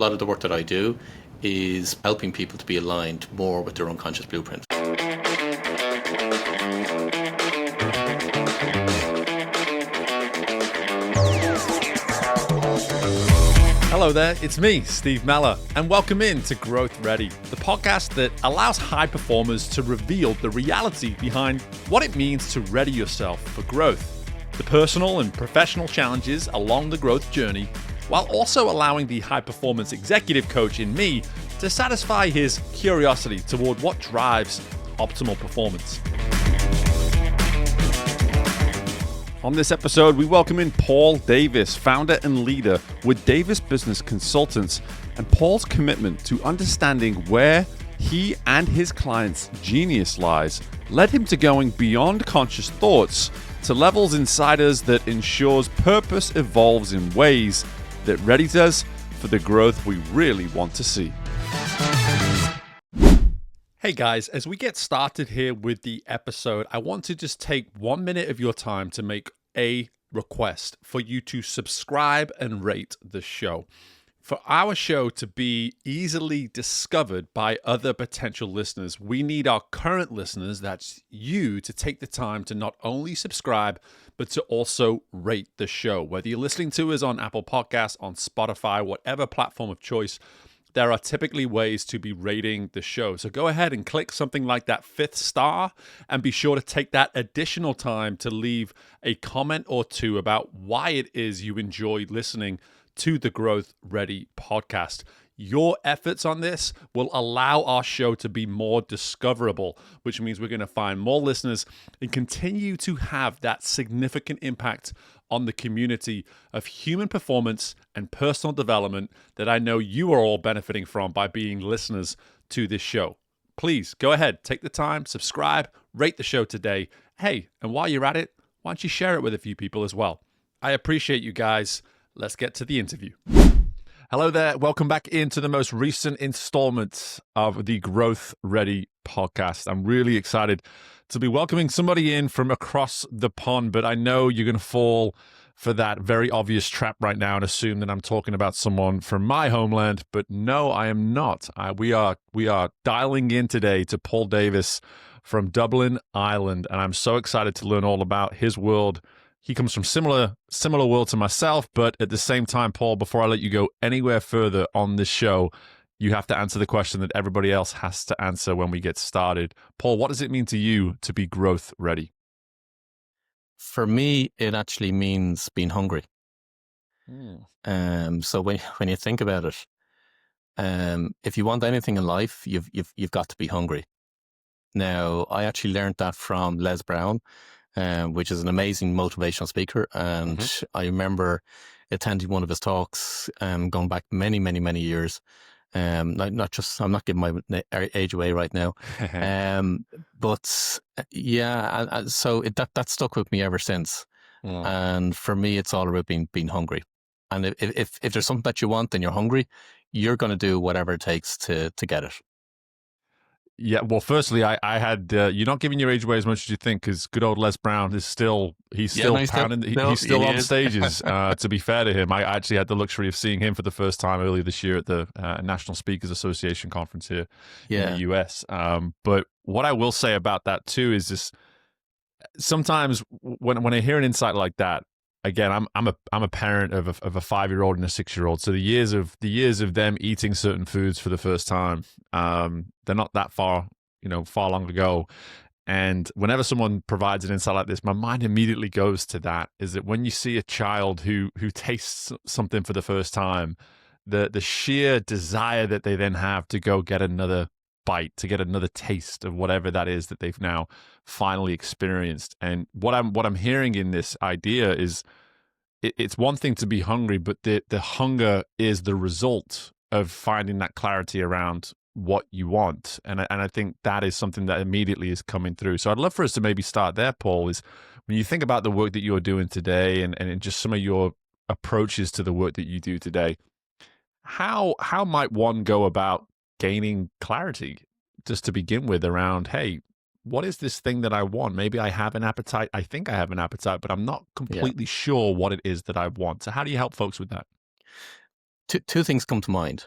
A lot of the work that I do is helping people to be aligned more with their unconscious blueprint. Hello there, it's me, Steve Mellor, and welcome in to GrowthReady, the podcast that allows high performers to reveal the reality behind what it means to ready yourself for growth, the personal and professional challenges along the growth journey, while also allowing the high-performance executive coach in me to satisfy his curiosity toward what drives optimal performance. On this episode, we welcome in Paul Davis, founder and leader with Davis Business Consultants, and Paul's commitment to understanding where he and his clients' genius lies led him to going beyond conscious thoughts to levels inside us that ensures purpose evolves in ways that readies us for the growth we really want to see. Hey guys, as we get started here with the episode, I want to just take 1 minute of your time to make a request for you to subscribe and rate the show. For our show to be easily discovered by other potential listeners, we need our current listeners, that's you, to take the time to not only subscribe, but to also rate the show. Whether you're listening to us on Apple Podcasts, on Spotify, whatever platform of choice, there are typically ways to be rating the show. So go ahead and click something like that 5th star and be sure to take that additional time to leave a comment or two about why it is you enjoy listening to the GrowthReady podcast. Your efforts on this will allow our show to be more discoverable, which means we're going to find more listeners and continue to have that significant impact on the community of human performance and personal development that I know you are all benefiting from by being listeners to this show. Please go ahead, take the time, subscribe, rate the show today. Hey, and while you're at it, why don't you share it with a few people as well? I appreciate you guys. Let's get to the interview. Hello there. Welcome back into the most recent installment of the GrowthReady podcast. I'm really excited to be welcoming somebody in from across the pond, but I know you're going to fall for that very obvious trap right now and assume that I'm talking about someone from my homeland, but no, I am not. We are dialing in today to Paul Davis from Dublin, Ireland, and I'm so excited to learn all about his world. He comes from similar world to myself, but at the same time, Paul, before I let you go anywhere further on this show, you have to answer the question that everybody else has to answer when we get started. Paul, what does it mean to you to be growth ready? For me, it actually means being hungry. So when you think about it, if you want anything in life, you've got to be hungry. Now, I actually learned that from Les Brown, which is an amazing motivational speaker. And I remember attending one of his talks going back many, many, many years. I'm not giving my age away right now. But yeah, so that stuck with me ever since. And for me, it's all about being hungry. And if there's something that you want and you're hungry, you're going to do whatever it takes to get it. Yeah, well, firstly, I had you're not giving your age away as much as you think, because good old Les Brown is still pounding. He's still on stages. To be fair to him, I actually had the luxury of seeing him for the first time earlier this year at the National Speakers Association conference here in the US. But what I will say about that too is this: sometimes when I hear an insight like that, again, I'm a parent of a 5-year-old and a 6-year-old. So the years of them eating certain foods for the first time, they're not that far long ago. And whenever someone provides an insight like this, my mind immediately goes to that. Is that when you see a child who tastes something for the first time, the sheer desire that they then have to go get another bite, to get another taste of whatever that is that they've now finally experienced. And what I'm hearing in this idea is it's one thing to be hungry, but the hunger is the result of finding that clarity around what you want. And I think that is something that immediately is coming through. So I'd love for us to maybe start there, Paul, is when you think about the work that you're doing today and just some of your approaches to the work that you do today, how might one go about gaining clarity just to begin with around, hey, what is this thing that I want? Maybe I have an appetite. I think I have an appetite, but I'm not completely sure what it is that I want. So how do you help folks with that? two things come to mind.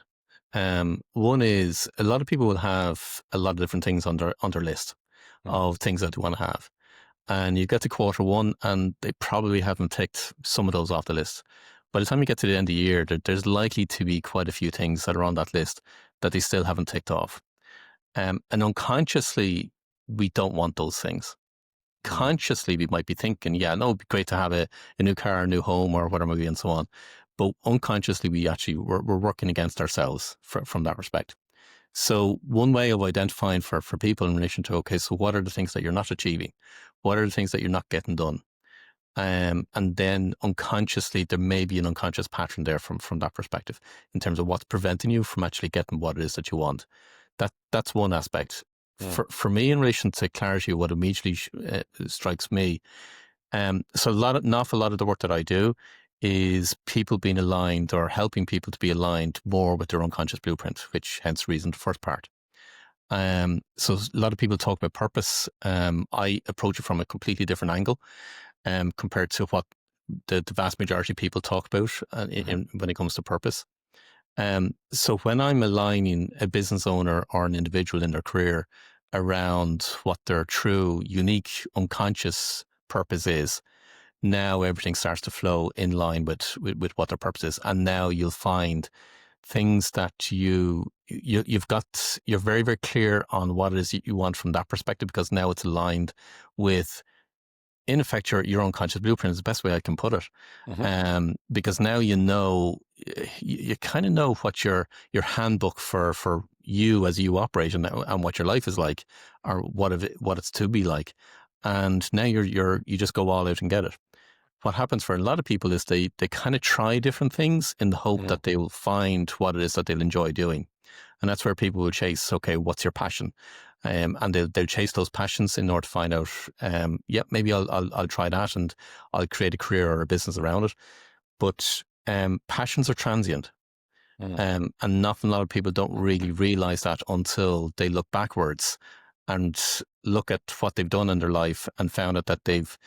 One is a lot of people will have a lot of different things on their list of things that they want to have. And you get to quarter one and they probably haven't ticked some of those off the list. By the time you get to the end of the year, there's likely to be quite a few things that are on that list that they still haven't ticked off. And unconsciously, we don't want those things. Consciously, we might be thinking, yeah, no, it'd be great to have a new car, a new home, or whatever it may be, and so on. But unconsciously, we're working against ourselves from that respect. So one way of identifying for people in relation to, okay, so what are the things that you're not achieving? What are the things that you're not getting done? And then unconsciously, there may be an unconscious pattern there from that perspective in terms of what's preventing you from actually getting what it is that you want. That's one aspect. For me, in relation to clarity, what immediately strikes me, so an awful lot of the work that I do is people being aligned or helping people to be aligned more with their unconscious blueprint, which hence reason the first part. So a lot of people talk about purpose. I approach it from a completely different angle compared to what the vast majority of people talk about when it comes to purpose. So when I'm aligning a business owner or an individual in their career around what their true, unique, unconscious purpose is, now everything starts to flow in line with what their purpose is. And now you'll find things that you're very, very clear on what it is you want from that perspective, because now it's aligned with, in effect, your unconscious blueprint is the best way I can put it. Because now you kind of know what your handbook for you as you operate and what your life is like, or what it's to be like. And now you just go all out and get it. What happens for a lot of people is they kind of try different things in the hope that they will find what it is that they'll enjoy doing. And that's where people will chase, okay, what's your passion? And they'll chase those passions in order to find out, maybe I'll try that and I'll create a career or a business around it. But passions are transient. And not a lot of people don't really realize that until they look backwards and look at what they've done in their life and found out that they've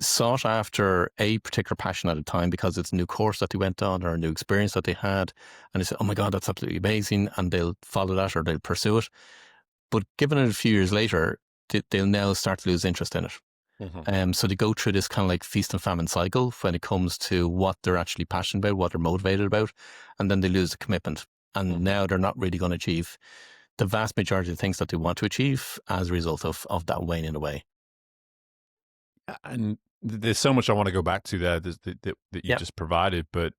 sought after a particular passion at a time because it's a new course that they went on or a new experience that they had. And they say, oh my God, that's absolutely amazing. And they'll follow that or they'll pursue it. But given it a few years later, they'll now start to lose interest in it. So they go through this kind of like feast and famine cycle when it comes to what they're actually passionate about, what they're motivated about, and then they lose the commitment. And now they're not really going to achieve the vast majority of the things that they want to achieve as a result of that waning away. And there's so much I want to go back to there that you just provided, but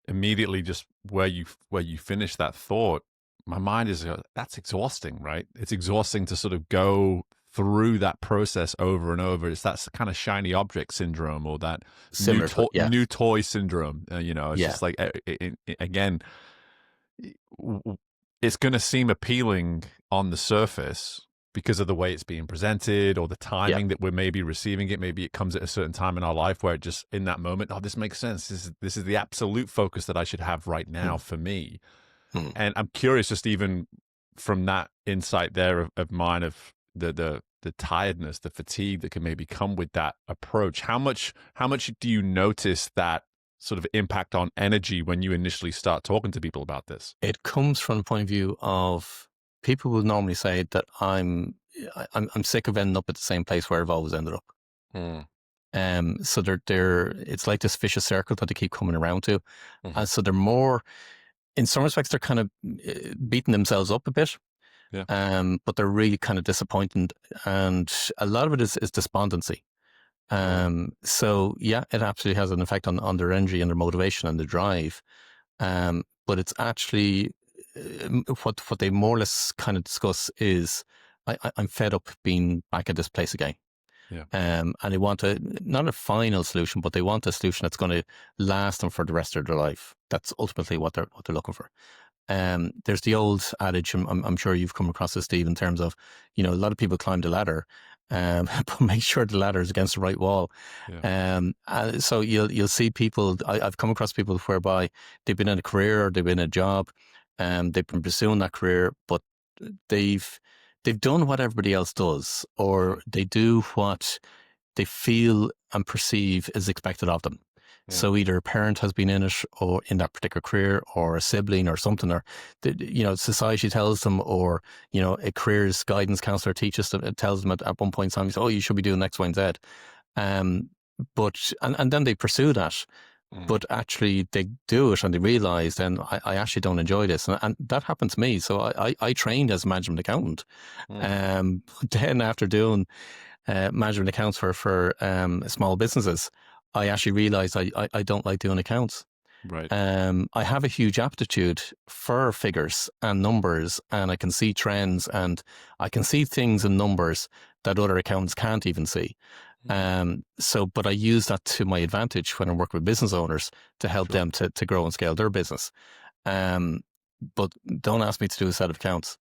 immediately just where you finish that thought, my mind is, that's exhausting, right? It's exhausting to sort of go through that process over and over. It's that kind of shiny object syndrome, or that new toy syndrome. It's just like, again, it's going to seem appealing on the surface because of the way it's being presented or the timing that we're maybe receiving it. Maybe it comes at a certain time in our life where it just, in that moment, this makes sense. This is the absolute focus that I should have right now for me. And I'm curious, just even from that insight there of mine, of the tiredness, the fatigue that can maybe come with that approach. How much do you notice that sort of impact on energy when you initially start talking to people about this? It comes from the point of view of, people will normally say that I'm sick of ending up at the same place where I've always ended up. So it's like this vicious circle that they keep coming around to. And so they're more, in some respects, they're kind of beating themselves up a bit. But they're really kind of disappointed. And a lot of it is despondency. So it absolutely has an effect on their energy and their motivation and their drive. But it's actually, what they more or less kind of discuss is, I'm fed up being back at this place again. And they want not a final solution, but they want a solution that's going to last them for the rest of their life. That's ultimately what they're looking for. There's the old adage, I'm sure you've come across this, Steve, in terms of, a lot of people climb the ladder, but make sure the ladder is against the right wall. So you'll see people, I've come across people whereby they've been in a career or they've been in a job, they've been pursuing that career, but they've done what everybody else does, or they do what they feel and perceive is expected of them. So either a parent has been in it or in that particular career, or a sibling or something, or, society tells them, or, a careers guidance counselor teaches them, tells them at one point in time, oh, you should be doing X, Y, and Z. And then they pursue that. But actually they do it and they realize then I actually don't enjoy this. And that happened to me. So I trained as a management accountant. Then after doing management accounts for small businesses, I actually realized I don't like doing accounts. Right. I have a huge aptitude for figures and numbers, and I can see trends, and I can see things in numbers that other accountants can't even see. But I use that to my advantage when I work with business owners to help them to grow and scale their business. But don't ask me to do a set of accounts.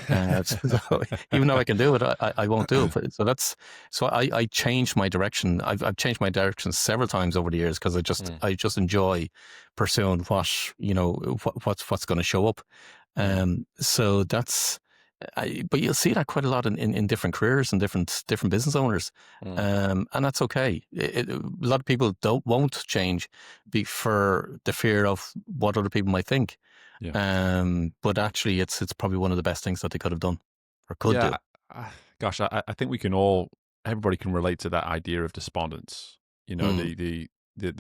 So even though I can do it, I won't do it. So I changed my direction. I've changed my direction several times over the years because I just enjoy pursuing what's going to show up. So that's. But you'll see that quite a lot in different careers and different business owners, and that's okay. A lot of people won't change for the fear of what other people might think. But actually, it's probably one of the best things that they could have done or could do. Gosh, I think everybody can relate to that idea of despondence. The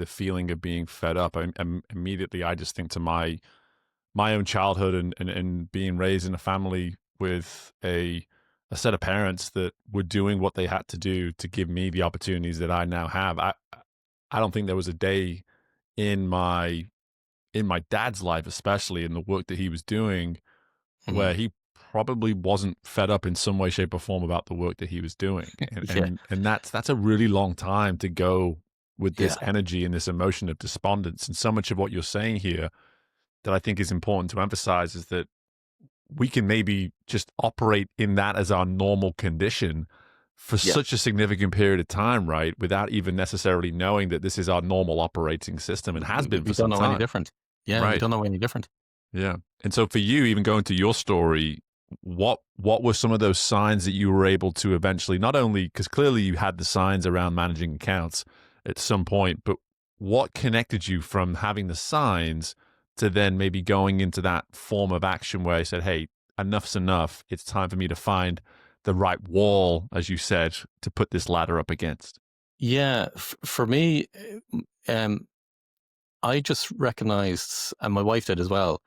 feeling of being fed up. Immediately, I just think to my own childhood and being raised in a family with a set of parents that were doing what they had to do to give me the opportunities that I now have. I don't think there was a day in my dad's life, especially in the work that he was doing, where he probably wasn't fed up in some way, shape, or form about the work that he was doing. And that's a really long time to go with this energy and this emotion of despondence. And so much of what you're saying here that I think is important to emphasize is that we can maybe just operate in that as our normal condition for such a significant period of time, right? Without even necessarily knowing that this is our normal operating system and has been for some time. We don't know any different. Yeah, right. We don't know any different. Yeah. And so for you, even going to your story, what were some of those signs that you were able to eventually, not only, because clearly you had the signs around managing accounts at some point, but what connected you from having the signs to then maybe going into that form of action where I said, hey, enough's enough. It's time for me to find the right wall, as you said, to put this ladder up against. Yeah. For me, I just recognized, and my wife did as well,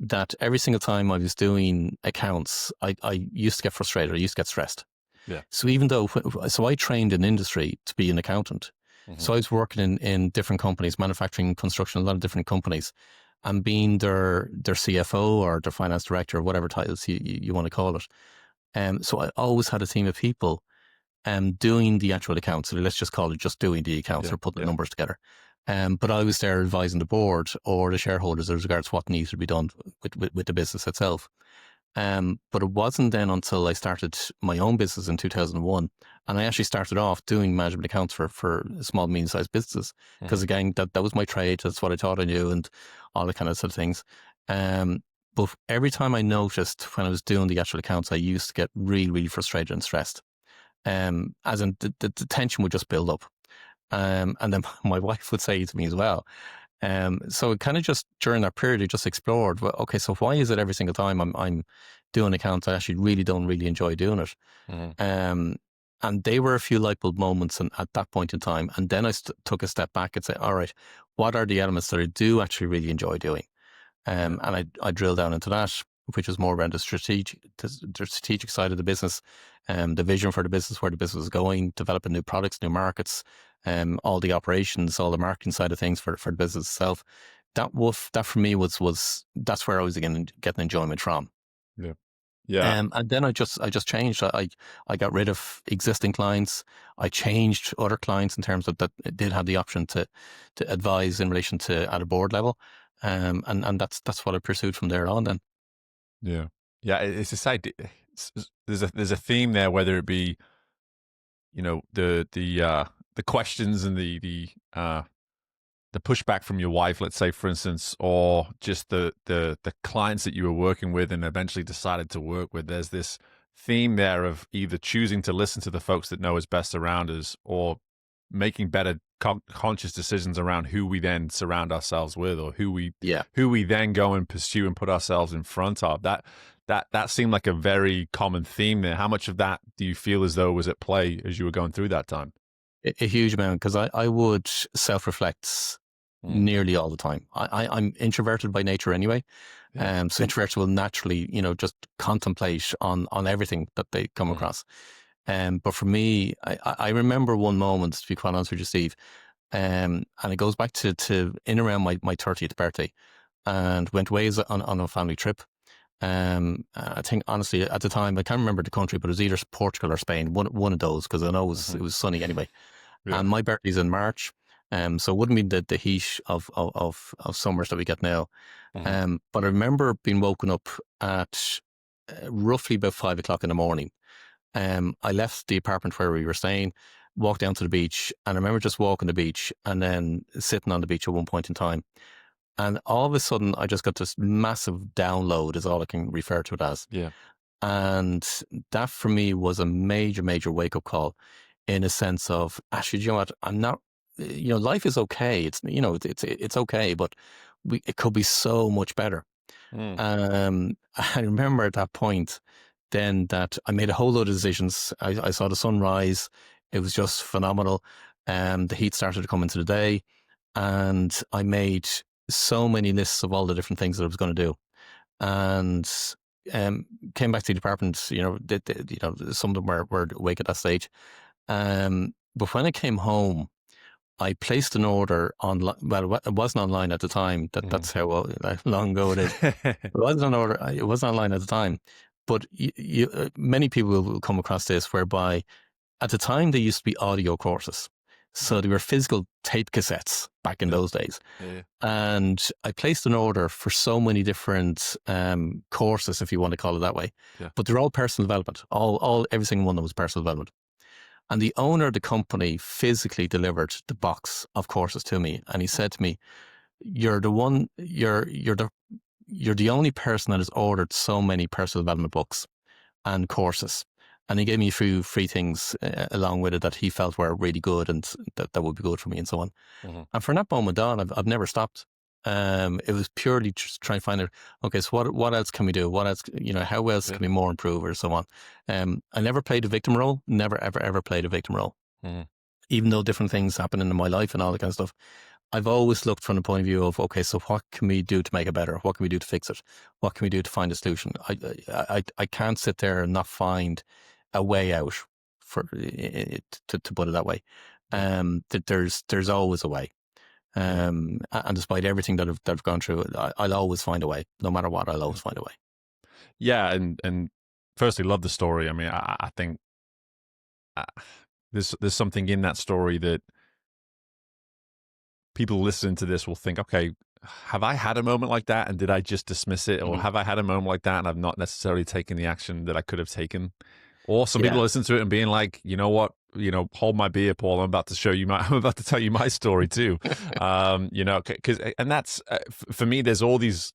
that every single time I was doing accounts, I used to get frustrated. I used to get stressed. Yeah. So I trained in industry to be an accountant. So I was working in different companies, manufacturing, construction, a lot of different companies, and being their CFO or their finance director, or whatever titles you want to call it. So I always had a team of people doing the actual accounts. So let's just call it just doing the accounts or putting the numbers together. But I was there advising the board or the shareholders as regards what needs to be done with the business itself. But it wasn't then until I started my own business in 2001, and I actually started off doing management accounts for small, medium-sized businesses, because again, that was my trade. That's what I thought I knew, and all the kind of sort of things. But every time I noticed when I was doing the actual accounts, I used to get really, really frustrated and stressed. As in the tension would just build up. And then my wife would say to me as well. So it kind of just during that period, I just explored, well, okay, so why is it every single time I'm doing accounts, I actually don't really enjoy doing it? And they were a few light bulb moments at that point in time. And then I took a step back and said, all right, what are the elements that I do actually really enjoy doing? And I drilled down into that, which was more around the strategic side of the business, the vision for the business, where the business is going, developing new products, new markets, all the operations, all the marketing side of things for the business itself. That for me was that's where I was getting enjoyment from. Yeah. And then I just changed. I got rid of existing clients. I changed other clients in terms of that did have the option to advise in relation to at a board level. And that's what I pursued from there on then. Yeah. It's this idea. There's a theme there, whether it be, the questions and the pushback from your wife, let's say, for instance, or just the clients that you were working with and eventually decided to work with. There's this theme there of either choosing to listen to the folks that know us best around us, or making better conscious decisions around who we then surround ourselves with, or who we Yeah. then go and pursue and put ourselves in front of. That seemed like a very common theme there. How much of that do you feel as though was at play as you were going through that time? A huge amount, because I would self-reflect nearly all the time. I'm introverted by nature anyway. Yeah. So introverts will naturally, just contemplate on everything that they come across. But for me, I remember one moment, to be quite honest with you, Steve, and it goes back to in around my 30th birthday, and went away on a family trip. I think honestly at the time I can't remember the country, but it was either Portugal or Spain, one of those, because I know it was sunny anyway. Yeah. And my birthday's in March, so it wouldn't be the heat of summers that we get now. But I remember being woken up at roughly about 5 o'clock in the morning. I left the apartment where we were staying, walked down to the beach, and I remember just walking the beach and then sitting on the beach at one point in time. And all of a sudden, I just got this massive download, is all I can refer to it as. Yeah. And that for me was a major, major wake up call, in a sense of, actually, you know what? I'm not, life is okay. It's okay, but it could be so much better. I remember at that point then that I made a whole load of decisions. I saw the sunrise. It was just phenomenal. The heat started to come into the day, and I made so many lists of all the different things that I was going to do, and came back to the department. Some of them were awake at that stage. But when I came home, I placed an order online. Well, it wasn't online at the time. That's how long ago it is. It wasn't an order. It wasn't online at the time. But many people will come across this, whereby at the time they used to be audio courses. So they were physical tape cassettes back in those days. Yeah. And I placed an order for so many different courses, if you want to call it that way. Yeah. But they're all personal development. Every single one of them was personal development. And the owner of the company physically delivered the box of courses to me. And he said to me, you're the only person that has ordered so many personal development books and courses. And he gave me a few free things along with it that he felt were really good and that would be good for me, and so on. And from that moment on, I've never stopped. It was purely just trying to find out, okay, so what else can we do? What else, how else can we more improve, or so on? I never played a victim role, never, ever, ever played a victim role. Even though different things happen in my life and all that kind of stuff, I've always looked from the point of view of, okay, so what can we do to make it better? What can we do to fix it? What can we do to find a solution? I can't sit there and not find a way out, for to put it that way. That there's always a way. And despite everything that I've gone through, I'll always find a way. No matter what, I'll always find a way. Yeah, and firstly, love the story. I mean, I think there's something in that story that people listening to this will think, okay, have I had a moment like that, and did I just dismiss it? Or have I had a moment like that and I've not necessarily taken the action that I could have taken? Or some people listen to it and being like, you know what, hold my beer, Paul. I'm about to tell you my story too. And that's for me. There's all these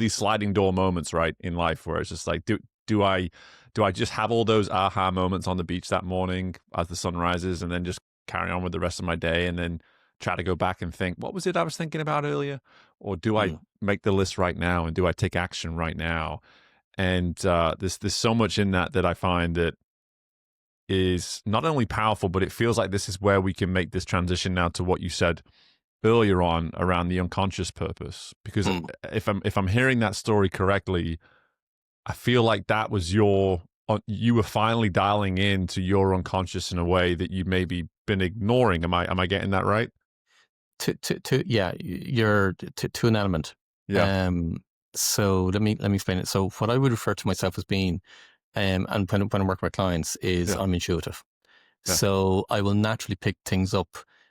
sliding door moments, right, in life, where it's just like, do I just have all those aha moments on the beach that morning as the sun rises, and then just carry on with the rest of my day, and then try to go back and think, what was it I was thinking about earlier? Or do I make the list right now, and do I take action right now? And there's so much in that I find that is not only powerful, but it feels like this is where we can make this transition now to what you said earlier on around the unconscious purpose. Because if I'm hearing that story correctly, I feel like that was you were finally dialing into your unconscious in a way that you maybe been ignoring. Am I getting that right? You're to an element. Yeah. So let me explain it. So what I would refer to myself as being, and when I work with clients, is I'm intuitive. Yeah. So I will naturally pick things up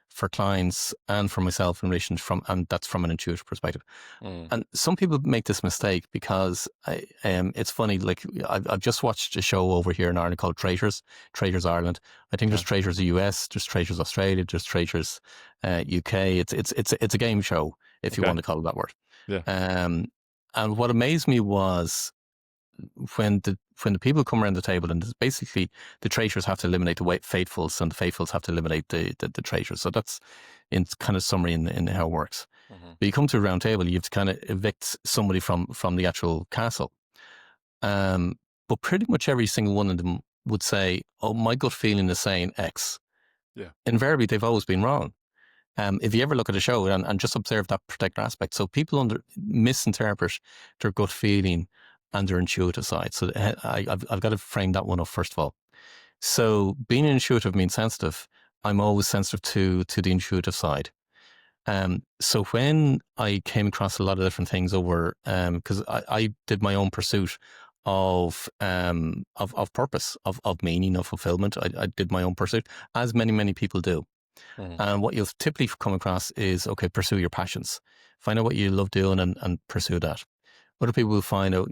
for clients and for myself in relation and that's from an intuitive perspective. And some people make this mistake because it's funny. Like I've just watched a show over here in Ireland called Traitors Ireland. I think there's Traitors US, there's Traitors Australia, there's Traitors UK. It's a game show, if you want to call it that word. Yeah. And what amazed me was when when the people come around the table, and basically the traitors have to eliminate the faithfuls, and the faithfuls have to eliminate the traitors. So that's in kind of summary in how it works. But you come to a round table, you have to kind of evict somebody from the actual castle. But pretty much every single one of them would say, "Oh, my gut feeling is saying X." Yeah. Invariably, they've always been wrong. If you ever look at a show and just observe that particular aspect, so people misinterpret their gut feeling and their intuitive side. So I've got to frame that one up first of all. So being intuitive means sensitive. I'm always sensitive to the intuitive side. So when I came across a lot of different things over, because I did my own pursuit of purpose, of meaning, of fulfillment. I did my own pursuit, as many people do. And what you'll typically come across is, okay, pursue your passions. Find out what you love doing and pursue that. Other people will find out,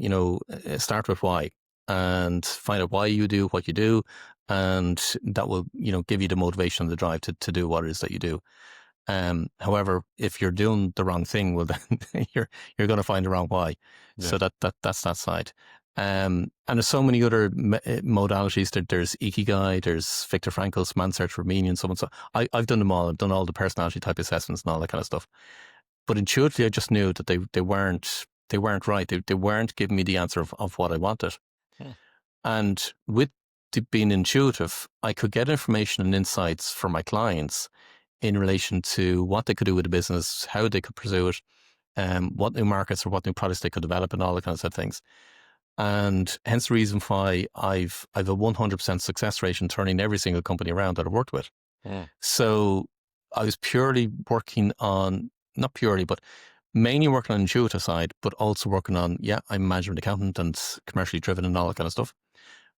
start with why and find out why you do what you do. And that will, give you the motivation and the drive to do what it is that you do. However, if you're doing the wrong thing, well, then you're going to find the wrong why. Yeah. So that's that side. And there's so many other modalities. There's Ikigai, there's Viktor Frankl's Man Search for Meaning, and so on. So I've done them all. I've done all the personality type assessments and all that kind of stuff. But intuitively, I just knew that they weren't right. They weren't giving me the answer of what I wanted. And with being intuitive, I could get information and insights for my clients in relation to what they could do with the business, how they could pursue it, what new markets or what new products they could develop, and all that kinds of things. And hence the reason why I've a 100% success rate in turning every single company around that I've worked with. So I was purely working on, not purely, but mainly working on intuitive side, but also working on, I'm a management accountant and commercially driven and all that kind of stuff.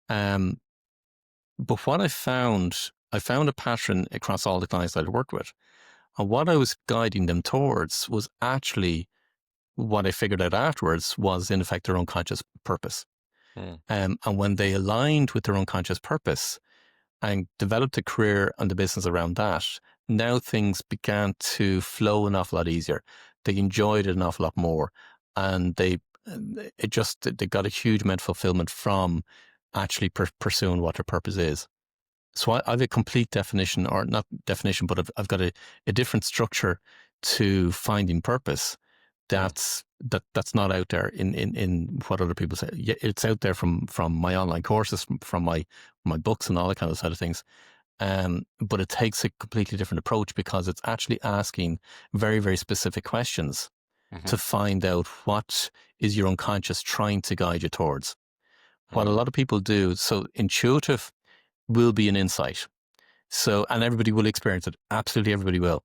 But what I found a pattern across all the clients that I worked with. And what I was guiding them towards was actually what I figured out afterwards was, in effect, their unconscious purpose. And when they aligned with their unconscious purpose and developed a career and the business around that, now things began to flow an awful lot easier. They enjoyed it an awful lot more. And they got a huge amount of fulfillment from actually pursuing what their purpose is. So I have a complete definition, or not definition, but I've got a different structure to finding purpose that's not out there in what other people say. Yeah, it's out there from my online courses, from my books and all that kind of side of things. But it takes a completely different approach because it's actually asking very, very specific questions to find out what is your unconscious trying to guide you towards. What a lot of people do, so intuitive will be an insight. So, and everybody will experience it. Absolutely everybody will.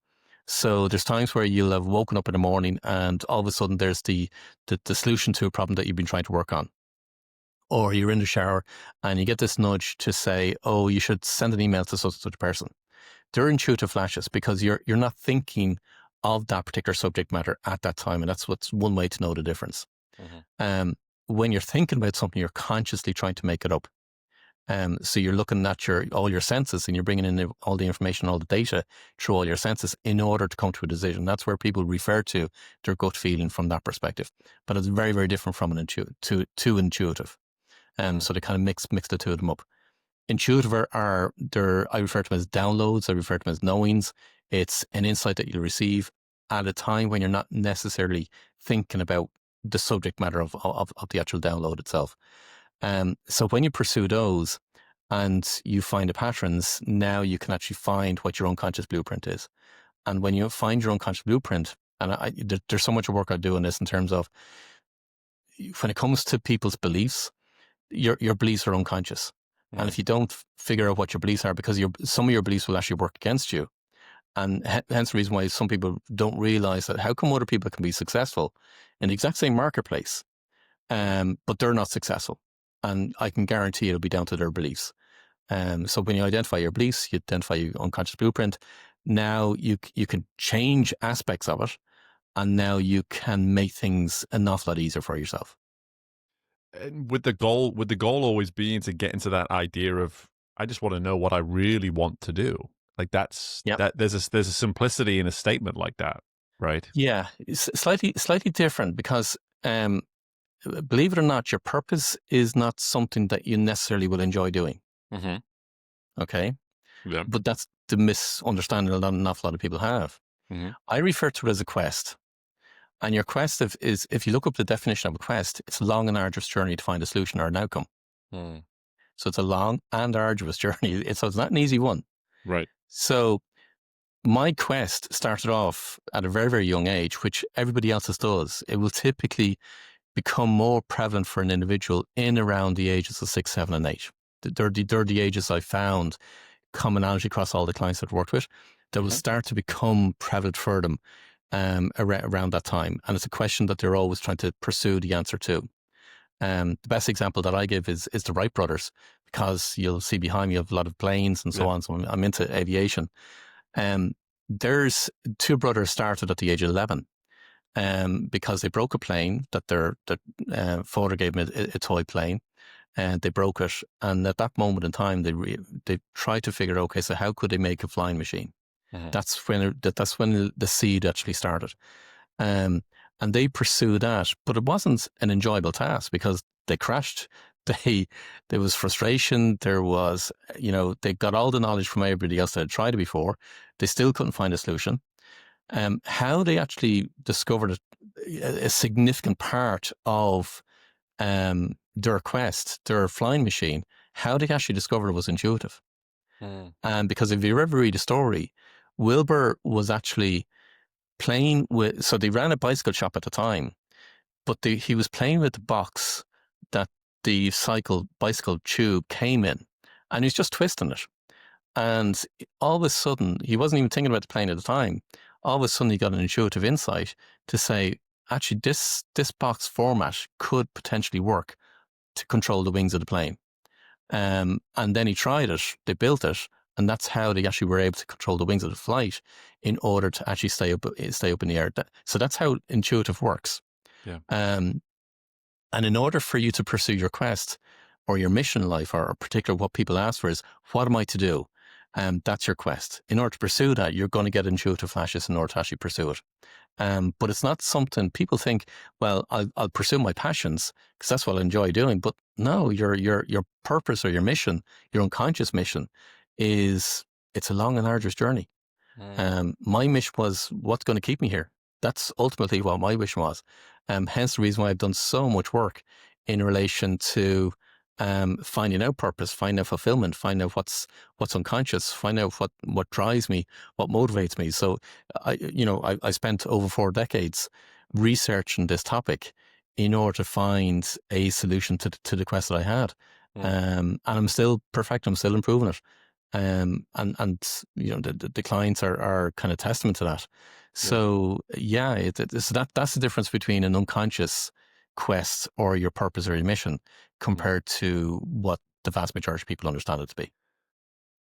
So there's times where you'll have woken up in the morning and all of a sudden there's the solution to a problem that you've been trying to work on. Or you're in the shower and you get this nudge to say, oh, you should send an email to such and such a person. They're intuitive flashes because you're not thinking of that particular subject matter at that time. And that's what's one way to know the difference. When you're thinking about something, you're consciously trying to make it up. So you're looking at all your senses and you're bringing in all the information, all the data through all your senses in order to come to a decision. That's where people refer to their gut feeling from that perspective. But it's very, very different from an to intuitive. So they kind of mix the two of them up. Intuitive I refer to them as downloads. I refer to them as knowings. It's an insight that you'll receive at a time when you're not necessarily thinking about the subject matter of the actual download itself. So when you pursue those and you find the patterns, now you can actually find what your unconscious blueprint is. And when you find your unconscious blueprint, and there's so much work I do on this in terms of when it comes to people's beliefs, your beliefs are unconscious. And if you don't figure out what your beliefs are, because some of your beliefs will actually work against you. And hence the reason why some people don't realize that how come other people can be successful in the exact same marketplace, but they're not successful. And I can guarantee it'll be down to their beliefs. So when you identify your beliefs, you identify your unconscious blueprint. Now you can change aspects of it, and now you can make things an awful lot easier for yourself. And with the goal always being to get into that idea of, I just want to know what I really want to do. Like there's a simplicity in a statement like that, right? Yeah, it's slightly different because believe it or not, your purpose is not something that you necessarily will enjoy doing. Mm-hmm. Okay. Yeah. But that's the misunderstanding that an awful lot of people have. Mm-hmm. I refer to it as a quest. And your quest is, if you look up the definition of a quest, it's a long and arduous journey to find a solution or an outcome. Mm. So it's a long and arduous journey. So it's not an easy one. Right. So my quest started off at a very, very young age, which everybody else's does. It will typically become more prevalent for an individual in around the ages of 6, 7, and 8. They're the ages I found commonality across all the clients I've worked with that will start to become prevalent for them around that time. And it's a question that they're always trying to pursue the answer to. The best example that I give is the Wright brothers, because you'll see behind me a lot of planes and so on. So I'm into aviation. There's two brothers started at the age of 11 because they broke a plane that their father gave them a toy plane. And they broke it, and at that moment in time, they tried to figure out, okay, so how could they make a flying machine? Mm-hmm. That's when the seed actually started, and they pursued that, but it wasn't an enjoyable task because they crashed. There was frustration. There was, they got all the knowledge from everybody else that had tried it before. They still couldn't find a solution. How they actually discovered a significant part of their quest, their flying machine, how they actually discovered it was intuitive. And because if you ever read the story, Wilbur was actually playing with, so they ran a bicycle shop at the time, but he was playing with the box that the bicycle tube came in, and he's just twisting it. And all of a sudden, he wasn't even thinking about the plane at the time. All of a sudden, he got an intuitive insight to say, actually, this box format could potentially work to control the wings of the plane. And then he tried it, they built it, and that's how they actually were able to control the wings of the flight in order to actually stay up in the air. So that's how intuitive works. Yeah. And in order for you to pursue your quest or your mission in life, or particularly what people ask for is, what am I to do? That's your quest. In order to pursue that, you're going to get intuitive flashes in order to actually pursue it. But it's not something people think, well, I'll pursue my passions because that's what I enjoy doing. But no, your purpose or your mission, your unconscious mission it's a long and arduous journey. My mission was, what's going to keep me here? That's ultimately what my wish was. Hence the reason why I've done so much work in relation to finding out purpose, finding out fulfillment, finding out what's unconscious, finding out what drives me, what motivates me. So I spent over 4 decades researching this topic in order to find a solution to the quest that I had. And I'm still perfect. I'm still improving it. And the clients are kind of testament to that. So that's the difference between an unconscious quest or your purpose or your mission compared to what the vast majority of people understand it to be.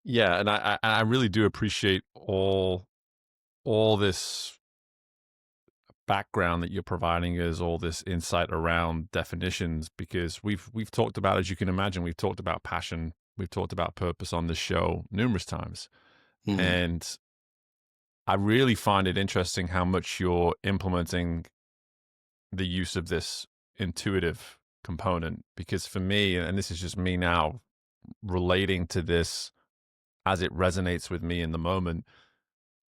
Yeah, and I really do appreciate all this background that you're providing us, all this insight around definitions, because we've talked about, as you can imagine, we've talked about passion, we've talked about purpose on this show numerous times. Mm-hmm. And I really find it interesting how much you're implementing the use of this intuitive component, because for me, and this is just me now relating to this as it resonates with me in the moment,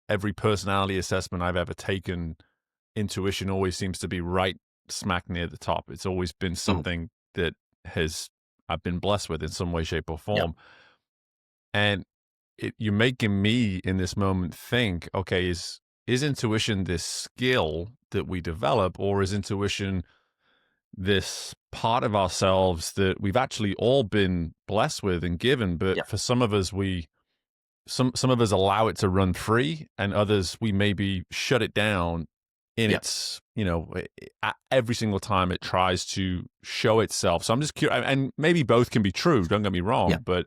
every personality assessment I've ever taken, intuition always seems to be right smack near the top. It's always been something that I've been blessed with in some way, shape, or form. And you're making me in this moment think, okay, is intuition this skill that we develop, or is intuition this part of ourselves that we've actually all been blessed with and given, but for some of us, some of us allow it to run free, and others we maybe shut it down in its, every single time it tries to show itself. So I'm just curious, and maybe both can be true, don't get me wrong, but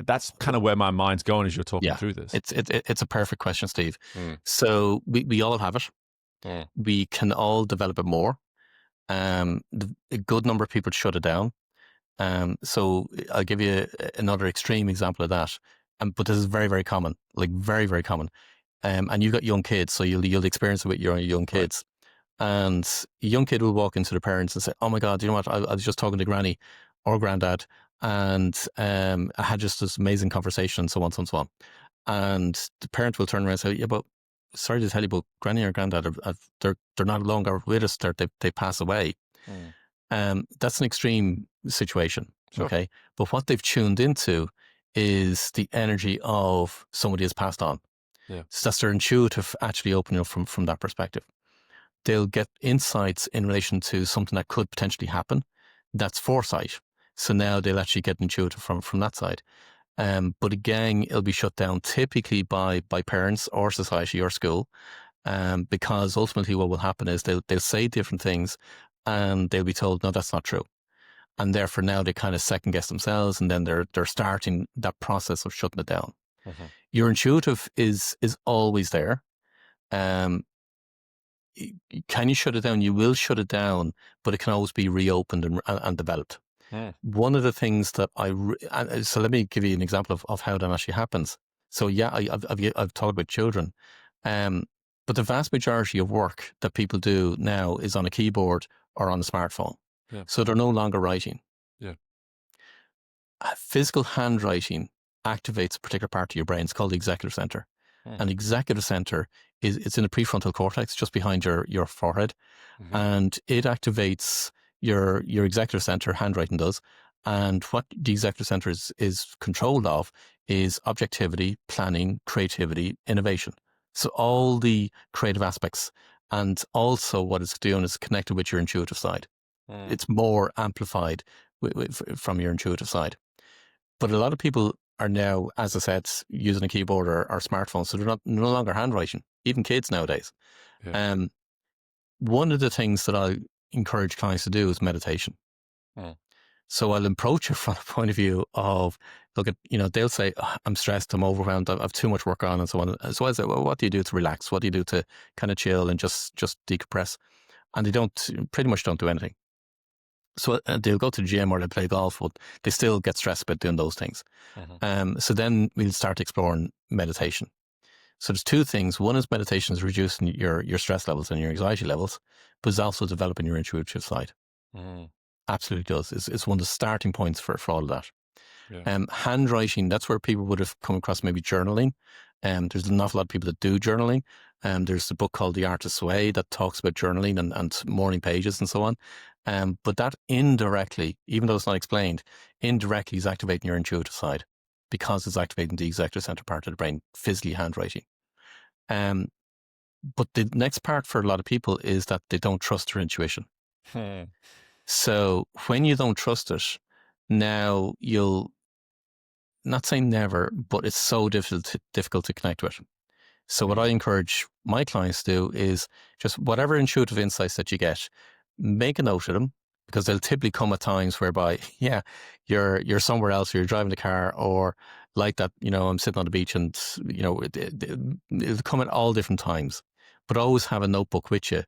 that's kind of where my mind's going as you're talking through this. It's a perfect question, Steve. So we all have it. We can all develop it more. A good number of people shut it down. So I'll give you another extreme example of that. But this is very, very common, like very, very common. And you've got young kids, so you'll experience it with your young kids. And a young kid will walk into the parents and say, "Oh my God, you know what? I was just talking to granny or granddad, and I had just this amazing conversation, and so on, so on, so on." And the parent will turn around and say, "Yeah, but sorry to tell you, but granny or granddad, they're no longer with us. They pass away." That's an extreme situation, Sure. okay? But what they've tuned into is the energy of somebody has passed on. Yeah. So that's their intuitive actually opening up from that perspective. They'll get insights in relation to something that could potentially happen. That's foresight. So now they'll actually get intuitive from that side. But again, it'll be shut down typically by parents or society or school, because ultimately what will happen is they'll say different things and they'll be told, no, that's not true. And therefore now they kind of second guess themselves, and then they're starting that process of shutting it down. Your intuitive is always there. Can you shut it down? You will shut it down, but it can always be reopened and developed. One of the things that so let me give you an example of how that actually happens. So yeah, I've talked about children, but the vast majority of work that people do now is on a keyboard or on a smartphone. Yeah. So they're no longer writing. Yeah. Physical handwriting activates a particular part of your brain. It's called the executive center. And executive center it's in the prefrontal cortex, just behind your forehead, and it activates your executive center. Handwriting does, and what the executive center is controlled of is objectivity, planning, creativity, innovation. So all the creative aspects, and also what it's doing is connected with your intuitive side. It's more amplified from your intuitive side. But a lot of people are now, as I said, using a keyboard or smartphone, so they're no longer handwriting, even kids nowadays. Yeah. One of the things that I encourage clients to do is meditation. So I'll approach it from a point of view of, look at, they'll say, "Oh, I'm stressed, I'm overwhelmed, I've too much work on," and so on. So I say, well, what do you do to relax? What do you do to kind of chill and just decompress? And they pretty much don't do anything. So they'll go to the gym or they'll play golf, but they still get stressed about doing those things. So then we'll start exploring meditation. So there's two things. One is meditation is reducing your stress levels and your anxiety levels, but it's also developing your intuitive side. Absolutely does. It's one of the starting points for all of that. Yeah. Handwriting, that's where people would have come across maybe journaling. There's an awful lot of people that do journaling. There's a book called The Artist's Way that talks about journaling and morning pages and so on. But that indirectly, even though it's not explained, indirectly is activating your intuitive side because it's activating the executive center part of the brain, physically handwriting. But the next part for a lot of people is that they don't trust their intuition. So when you don't trust it, now you'll, not saying never, but it's so difficult to connect with. So what I encourage my clients to do is just whatever intuitive insights that you get, make a note of them, because they'll typically come at times whereby, yeah, you're somewhere else, or you're driving the car, or like that, I'm sitting on the beach, and it'll come at all different times. But always have a notebook with you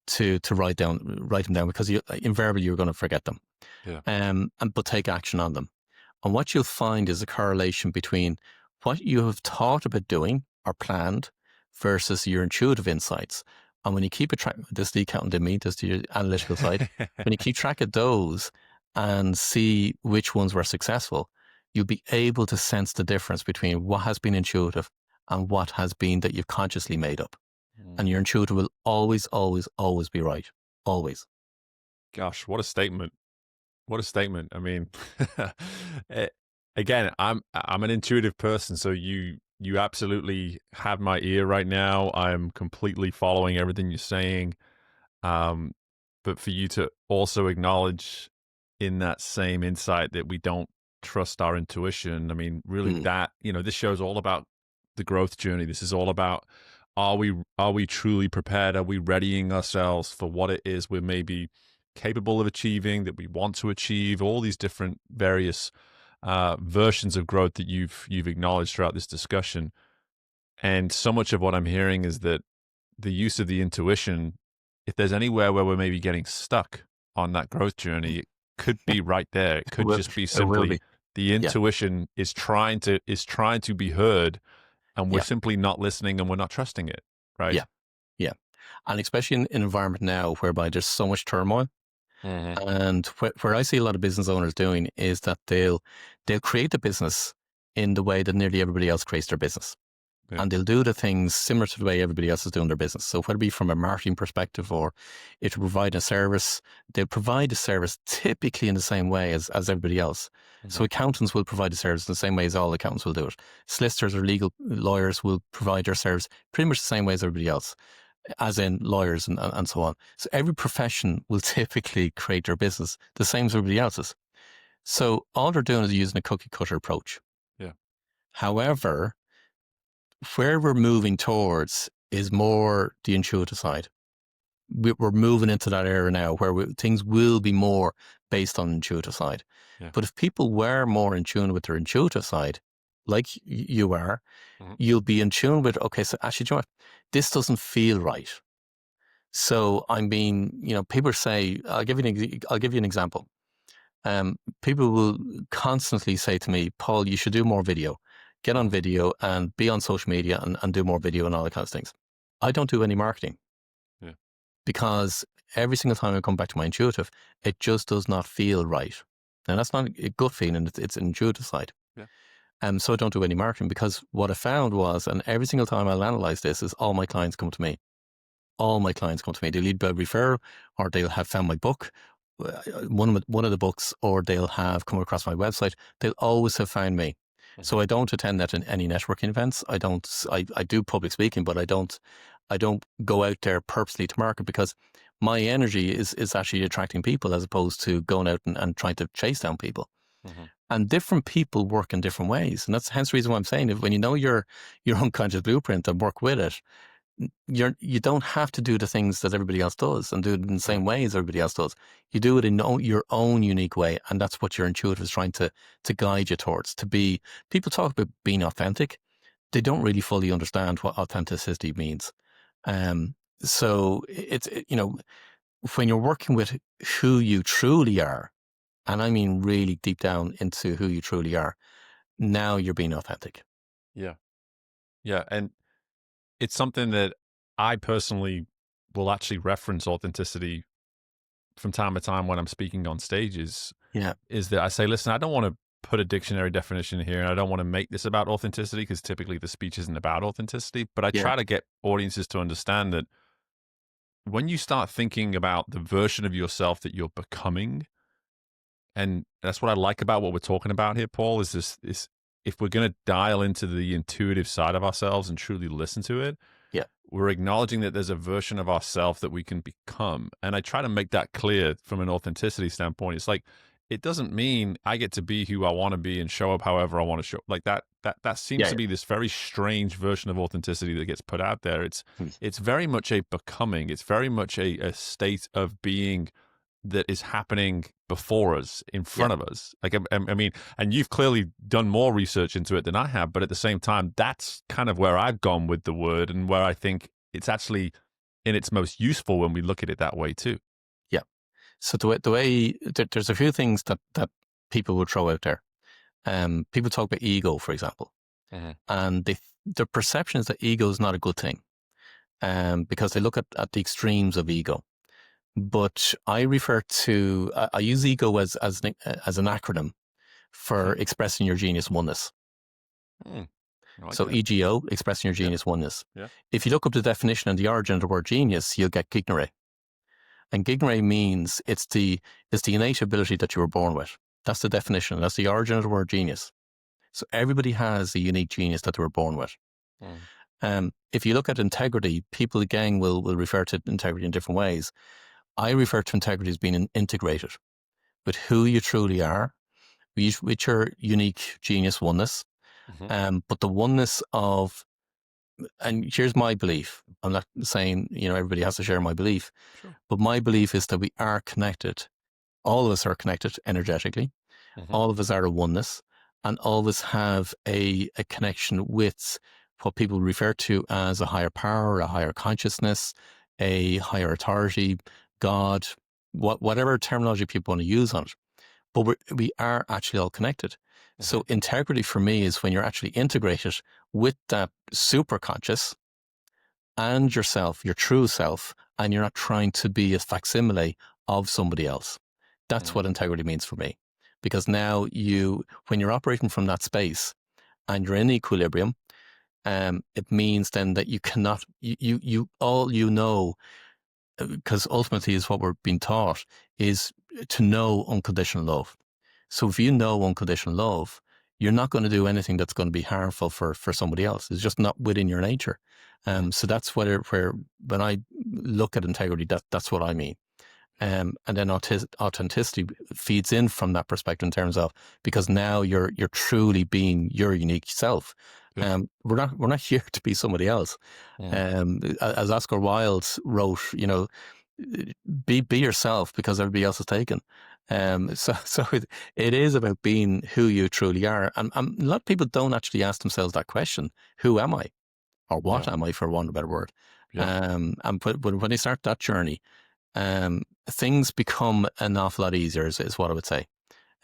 to write them down, because invariably you're going to forget them. Yeah. But take action on them. And what you'll find is a correlation between what you have thought about doing or planned versus your intuitive insights. And when you keep a track, this is the accountant in me, this is the analytical side, when you keep track of those and see which ones were successful, you'll be able to sense the difference between what has been intuitive and what has been that you've consciously made up. And your intuitive will always, always, always be right. Always. Gosh, what a statement. What a statement. I mean, again, I'm an intuitive person, so you absolutely have my ear right now. I'm completely following everything you're saying. But for you to also acknowledge in that same insight that we don't trust our intuition, I mean, really that, this show's all about the growth journey. This is all about, are we truly prepared? Are we readying ourselves for what it is we're maybe capable of achieving, that we want to achieve? All these different various versions of growth that you've acknowledged throughout this discussion. And so much of what I'm hearing is that the use of the intuition, if there's anywhere where we're maybe getting stuck on that growth journey, it could be right there. It could just be simply the intuition is trying to be heard, and we're simply not listening, and we're not trusting it, right? Yeah. And especially in an environment now whereby there's so much turmoil. And where I see a lot of business owners doing is that they'll create the business in the way that nearly everybody else creates their business. Yeah. And they'll do the things similar to the way everybody else is doing their business. So whether it be from a marketing perspective or if to provide a service, they'll provide a service typically in the same way as everybody else. So accountants will provide a service in the same way as all accountants will do it. Solicitors or legal lawyers will provide their service pretty much the same way as everybody else, as in lawyers and so on. So every profession will typically create their business the same as everybody else's. So all they're doing is using a cookie cutter approach. Yeah. However, where we're moving towards is more the intuitive side. We're moving into that era now where things will be more based on intuitive side. Yeah. But if people were more in tune with their intuitive side, like you are, you'll be in tune with, okay, so actually, do you know what? This doesn't feel right. So I'm being, people say, I'll give you an example. People will constantly say to me, Paul, you should do more video. Get on video and be on social media and do more video and all that kind of things. I don't do any marketing because every single time I come back to my intuitive, it just does not feel right. And that's not a gut feeling, it's an intuitive side. Yeah. So I don't do any marketing because what I found was, and every single time I'll analyze this, is all my clients come to me. All my clients come to me. They'll either refer or they'll have found my book, one of the books, or they'll have come across my website. They'll always have found me. So I don't attend any networking events. I do public speaking, but I don't go out there purposely to market because my energy is actually attracting people as opposed to going out and trying to chase down people. And different people work in different ways. And that's hence the reason why I'm saying when you know your unconscious blueprint and work with it, you don't have to do the things that everybody else does and do it in the same way as everybody else does. You do it in your own unique way, and that's what your intuitive is trying to guide you towards. To be, people talk about being authentic. They don't really fully understand what authenticity means. So it's when you're working with who you truly are, and I mean really deep down into who you truly are, now you're being authentic. Yeah, and it's something that I personally will actually reference authenticity from time to time when I'm speaking on stages. Yeah. Is that I say, listen, I don't want to put a dictionary definition here, and I don't want to make this about authenticity because typically the speech isn't about authenticity, but I try to get audiences to understand that when you start thinking about the version of yourself that you're becoming, and that's what I like about what we're talking about here, Paul, is this if we're going to dial into the intuitive side of ourselves and truly listen to it, we're acknowledging that there's a version of ourselves that we can become. And I try to make that clear from an authenticity standpoint. It's like, it doesn't mean I get to be who I want to be and show up however I want to show up. Like that seems to be this very strange version of authenticity that gets put out there. It's very much a becoming. It's very much a state of being that is happening before us, in front of us. Like, I mean, and you've clearly done more research into it than I have, but at the same time, that's kind of where I've gone with the word and where I think it's actually in its most useful when we look at it that way too. Yeah. So the way there's a few things that people will throw out there. People talk about ego, for example, and their perception is that ego is not a good thing, because they look at the extremes of ego. But I refer to, I use ego as an acronym for expressing your genius oneness. Like so that. EGO, expressing your genius oneness. Yeah. If you look up the definition and the origin of the word genius, you'll get gignere. And gignere means it's the innate ability that you were born with. That's the definition. That's the origin of the word genius. So everybody has a unique genius that they were born with. If you look at integrity, people again will refer to integrity in different ways. I refer to integrity as being integrated with who you truly are, with your unique genius oneness, but the oneness of, and here's my belief. I'm not saying, everybody has to share my belief, but my belief is that we are connected. All of us are connected energetically. All of us are a oneness, and all of us have a connection with what people refer to as a higher power, a higher consciousness, a higher authority, God, whatever terminology people want to use on it. But we are actually all connected. So integrity for me is when you're actually integrated with that super conscious, and yourself, your true self, and you're not trying to be a facsimile of somebody else. That's what integrity means for me. Because now when you're operating from that space and you're in equilibrium, it means then that you cannot, all you know, because ultimately is what we're being taught, is to know unconditional love. So if you know unconditional love, you're not going to do anything that's going to be harmful for somebody else. It's just not within your nature. So that's where when I look at integrity, that's what I mean. And then authenticity feeds in from that perspective in terms of, because now you're truly being your unique self. We're not here to be somebody else. As Oscar Wilde wrote, be yourself because everybody else is taken. So it is about being who you truly are. And a lot of people don't actually ask themselves that question: who am I, or what am I, for want of a better word? But when they start that journey, things become an awful lot easier, is what I would say.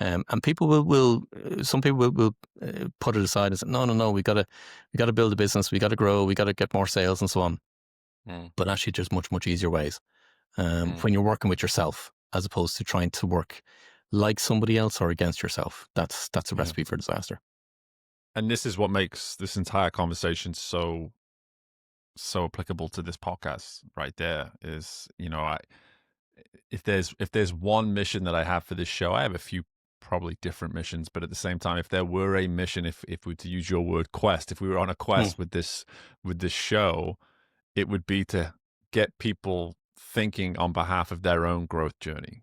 And people some people will put it aside and say, no, we got to build a business, we got to grow, we got to get more sales and so on. But actually there's much easier ways when you're working with yourself, as opposed to trying to work like somebody else or against yourself. That's a recipe for disaster. And this is what makes this entire conversation so applicable to this podcast right there. Is, if there's one mission that I have for this show, I have a few probably different missions, but at the same time, if there were a mission, if we were to use your word, quest, if we were on a quest with this show, it would be to get people thinking on behalf of their own growth journey.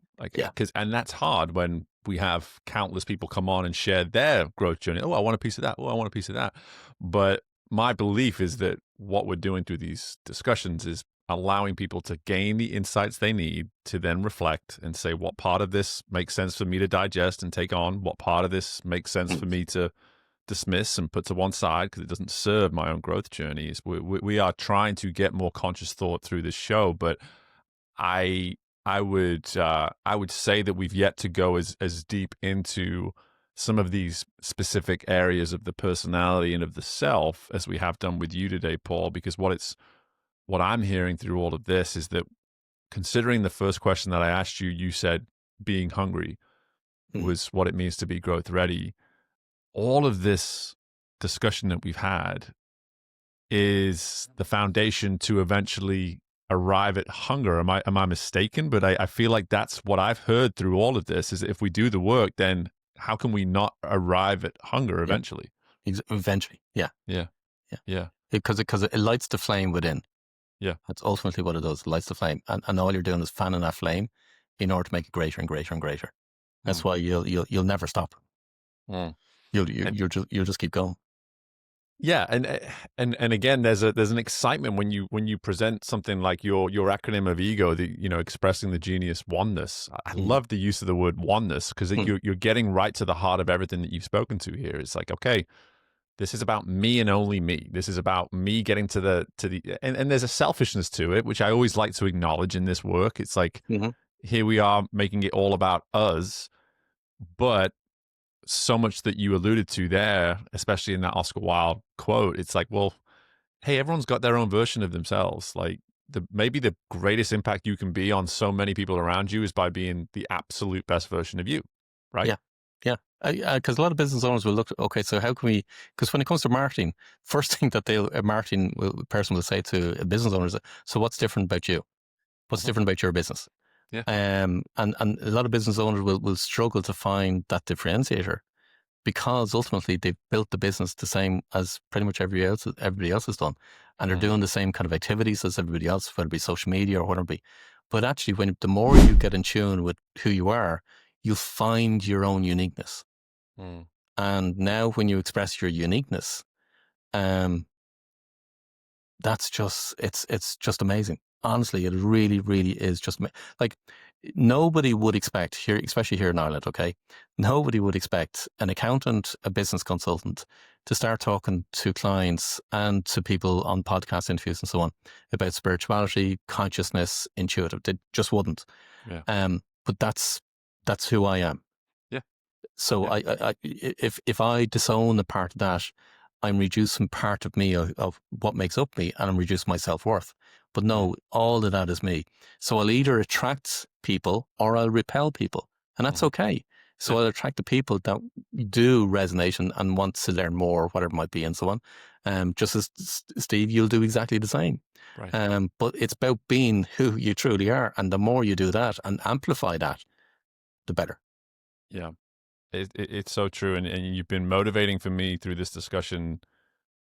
And that's hard when we have countless people come on and share their growth journey. Oh, I want a piece of that. Oh, I want a piece of that. But my belief is that what we're doing through these discussions is allowing people to gain the insights they need to then reflect and say, what part of this makes sense for me to digest and take on? What part of this makes sense for me to dismiss and put to one side because it doesn't serve my own growth journeys? We are trying to get more conscious thought through this show, but I would say that we've yet to go as deep into some of these specific areas of the personality and of the self as we have done with you today, Paul, because what I'm hearing through all of this is that, considering the first question that I asked you, you said being hungry was what it means to be growth ready. All of this discussion that we've had is the foundation to eventually arrive at hunger. Am I mistaken? But I feel like that's what I've heard through all of this, is if we do the work, then how can we not arrive at hunger eventually? Eventually. Yeah. Because it lights the flame within. Yeah. That's ultimately what it does. It lights the flame. And all you're doing is fanning that flame in order to make it greater and greater and greater. That's why you'll never stop. You'll just keep going. Yeah, and again, there's an excitement when you present something like your acronym of ego, expressing the genius oneness. I love the use of the word oneness, because you're getting right to the heart of everything that you've spoken to here. It's like, okay, this is about me and only me. This is about me getting to the and there's a selfishness to it, which I always like to acknowledge in this work. It's like, here we are making it all about us, but so much that you alluded to there, especially in that Oscar Wilde quote, it's like, well, hey, everyone's got their own version of themselves. Like, maybe the greatest impact you can be on so many people around you is by being the absolute best version of you, right? Yeah. Because a lot of business owners will look, okay, so how can we, because when it comes to marketing, first thing that a marketing person will say to a business owner is, so what's different about you? What's different about your business? Yeah. And a lot of business owners will struggle to find that differentiator, because ultimately they've built the business the same as pretty much everybody else has done. And they're doing the same kind of activities as everybody else, whether it be social media or whatever it be. But actually, the more you get in tune with who you are, you'll find your own uniqueness. And now when you express your uniqueness, that's just, it's just amazing. Honestly, it really, really is just like, nobody would expect here, especially here in Ireland, okay? Nobody would expect an accountant, a business consultant to start talking to clients and to people on podcast interviews and so on about spirituality, consciousness, intuitive. They just wouldn't. Yeah. But that's who I am. Yeah. So if I disown a part of that, I'm reducing part of me, of what makes up me, and I'm reducing my self-worth. But no, all of that is me. So I'll either attract people or I'll repel people, and that's okay. So I'll attract the people that do resonate and want to learn more, whatever it might be, and so on. Just as Steve, you'll do exactly the same. Right. But it's about being who you truly are, and the more you do that and amplify that, the better. Yeah, it's so true, and you've been motivating for me through this discussion,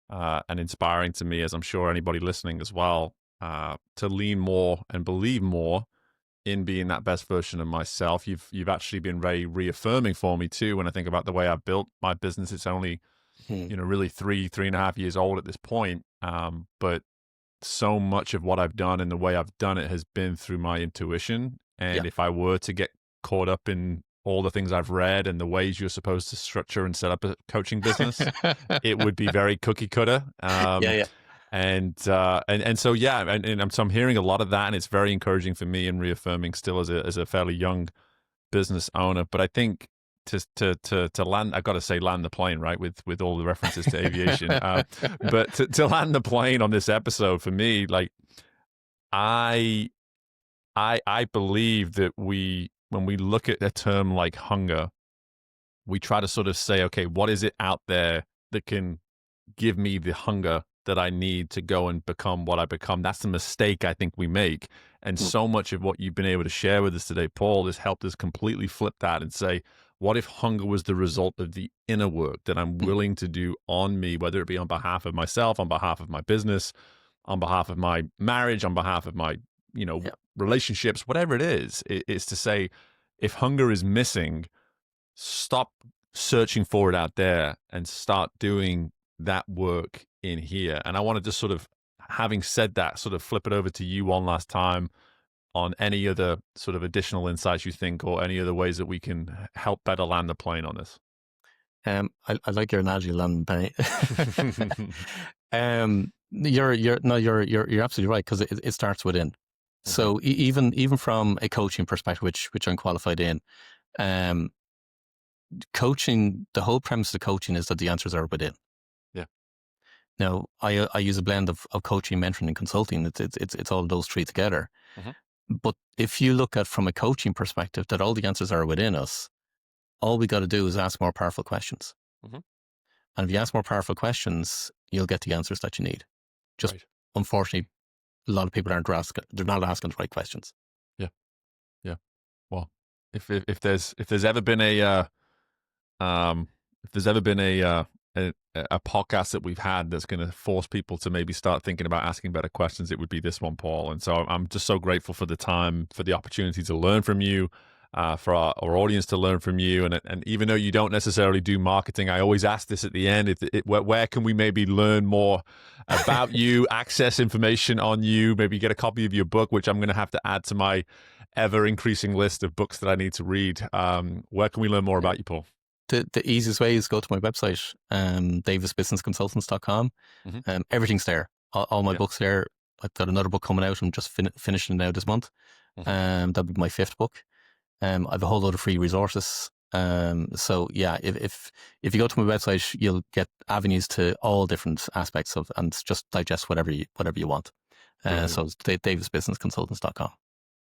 and inspiring to me, as I'm sure anybody listening as well, to lean more and believe more in being that best version of myself. You've actually been very reaffirming for me too. When I think about the way I've built my business, it's only really 3.5 years old at this point, but so much of what I've done and the way I've done it has been through my intuition. And if I were to get caught up in all the things I've read and the ways you're supposed to structure and set up a coaching business, it would be very cookie cutter. And so I'm hearing a lot of that, and it's very encouraging for me and reaffirming still as a fairly young business owner. But I think to land, I've got to say land the plane, right, with all the references to aviation. But to land the plane on this episode for me, like I believe that when we look at a term like hunger, we try to sort of say, okay, what is it out there that can give me the hunger that I need to go and become what I become? That's the mistake I think we make. And so much of what you've been able to share with us today, Paul, has helped us completely flip that and say, what if hunger was the result of the inner work that I'm willing to do on me, whether it be on behalf of myself, on behalf of my business, on behalf of my marriage, on behalf of my, relationships, whatever it is to say, if hunger is missing, stop searching for it out there and start doing that work in here. And I want to just sort of, having said that, sort of flip it over to you one last time on any other sort of additional insights you think, or any other ways that we can help better land the plane on this. I like your analogy, land the plane. You're absolutely right, because it starts within. So even from a coaching perspective, which I'm qualified in, coaching, the whole premise of coaching is that the answers are within. Yeah. Now, I use a blend of coaching, mentoring, and consulting. It's all those three together. But if you look at from a coaching perspective, that all the answers are within us, all we got to do is ask more powerful questions. And if you ask more powerful questions, you'll get the answers that you need. Just unfortunately, a lot of people they're not asking the right questions. Yeah. Well, if there's ever been a podcast that we've had that's going to force people to maybe start thinking about asking better questions, it would be this one, Paul. And so I'm just so grateful for the time, for the opportunity to learn from you, for our audience to learn from you. And even though you don't necessarily do marketing, I always ask this at the end, where can we maybe learn more about you, access information on you, maybe get a copy of your book, which I'm going to have to add to my ever increasing list of books that I need to read. Where can we learn more about you, Paul? The easiest way is go to my website, davisbusinessconsultants.com. Everything's there. All my books there. I've got another book coming out. I'm just finishing it now this month. That'll be my 5th book. I have a whole load of free resources. So yeah, if you go to my website, you'll get avenues to all different aspects of, and just digest whatever you want. So it's davisbusinessconsultants.com.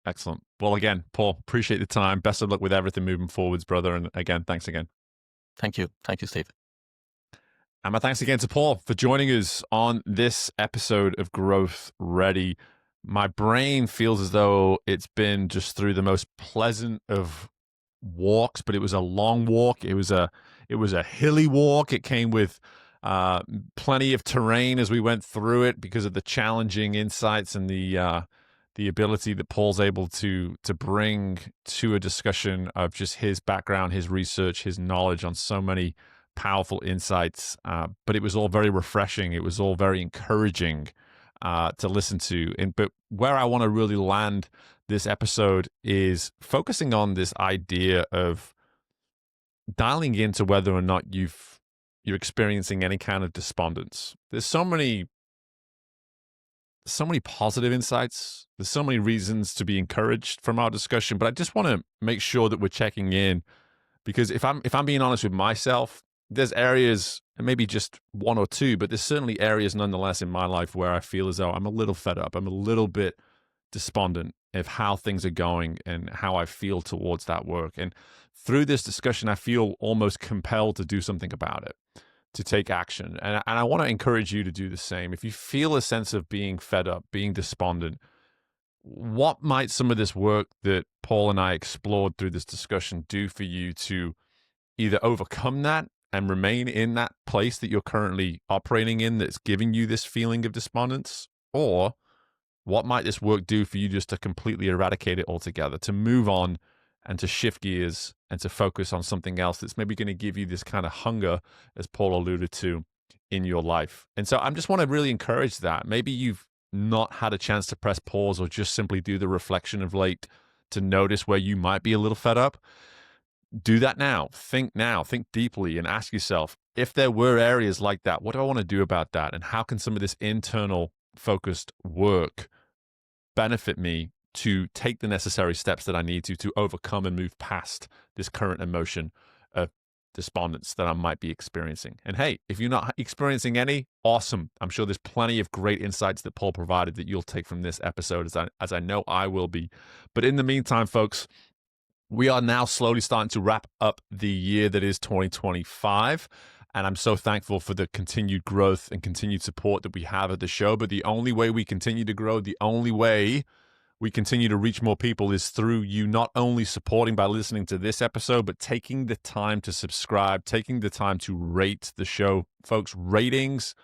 Excellent. Well, again, Paul, appreciate the time. Best of luck with everything moving forwards, brother. And again, thanks again. Thank you, Steve. And my thanks again to Paul for joining us on this episode of Growth Ready. My brain feels as though it's been just through the most pleasant of walks, but it was a long walk. It was a hilly walk. It came with plenty of terrain as we went through it because of the challenging insights and the ability that Paul's able to bring to a discussion of just his background, his research, his knowledge on so many powerful insights. But it was all very refreshing. It was all very encouraging to listen to. But where I want to really land this episode is focusing on this idea of dialing into whether or not you're experiencing any kind of despondence. There's so many positive insights. There's so many reasons to be encouraged from our discussion, but I just want to make sure that we're checking in, because if I'm being honest with myself, there's areas, and maybe just one or two, but there's certainly areas nonetheless in my life where I feel as though I'm a little fed up. I'm a little bit despondent of how things are going and how I feel towards that work. And through this discussion, I feel almost compelled to do something about it, to take action. And I want to encourage you to do the same. If you feel a sense of being fed up, being despondent, what might some of this work that Paul and I explored through this discussion do for you to either overcome that and remain in that place that you're currently operating in that's giving you this feeling of despondence? Or what might this work do for you just to completely eradicate it altogether, to move on and to shift gears and to focus on something else that's maybe going to give you this kind of hunger, as Paul alluded to, in your life? And so I just want to really encourage that. Maybe you've not had a chance to press pause or just simply do the reflection of late to notice where you might be a little fed up. Do that now. Think deeply and ask yourself, if there were areas like that, what do I want to do about that? And how can some of this internal focused work benefit me to take the necessary steps that I need to overcome and move past this current emotion of despondence that I might be experiencing? And hey, if you're not experiencing any, awesome. I'm sure there's plenty of great insights that Paul provided that you'll take from this episode, as I know I will be. But in the meantime, folks, we are now slowly starting to wrap up the year that is 2025. And I'm so thankful for the continued growth and continued support that we have at the show. But the only way we continue to grow, the only way we continue to reach more people is through you not only supporting by listening to this episode, but taking the time to subscribe, taking the time to rate the show. Folks, ratings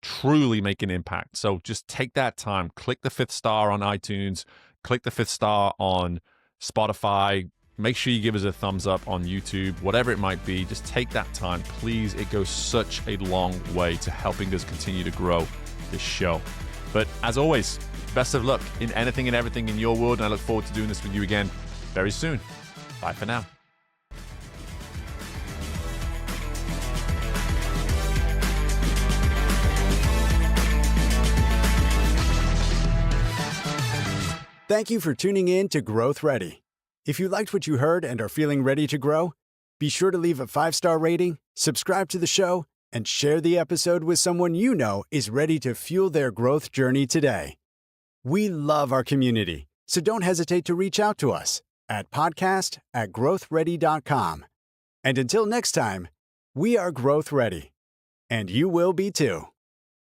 truly make an impact. So just take that time, click the 5th star on iTunes, click the 5th star on Spotify. Make sure you give us a thumbs up on YouTube, whatever it might be. Just take that time, please. It goes such a long way to helping us continue to grow this show. But as always, best of luck in anything and everything in your world. And I look forward to doing this with you again very soon. Bye for now. Thank you for tuning in to Growth Ready. If you liked what you heard and are feeling ready to grow, be sure to leave a 5-star rating, subscribe to the show, and share the episode with someone you know is ready to fuel their growth journey today. We love our community, so don't hesitate to reach out to us at podcast@growthready.com. And until next time, we are Growth Ready, and you will be too.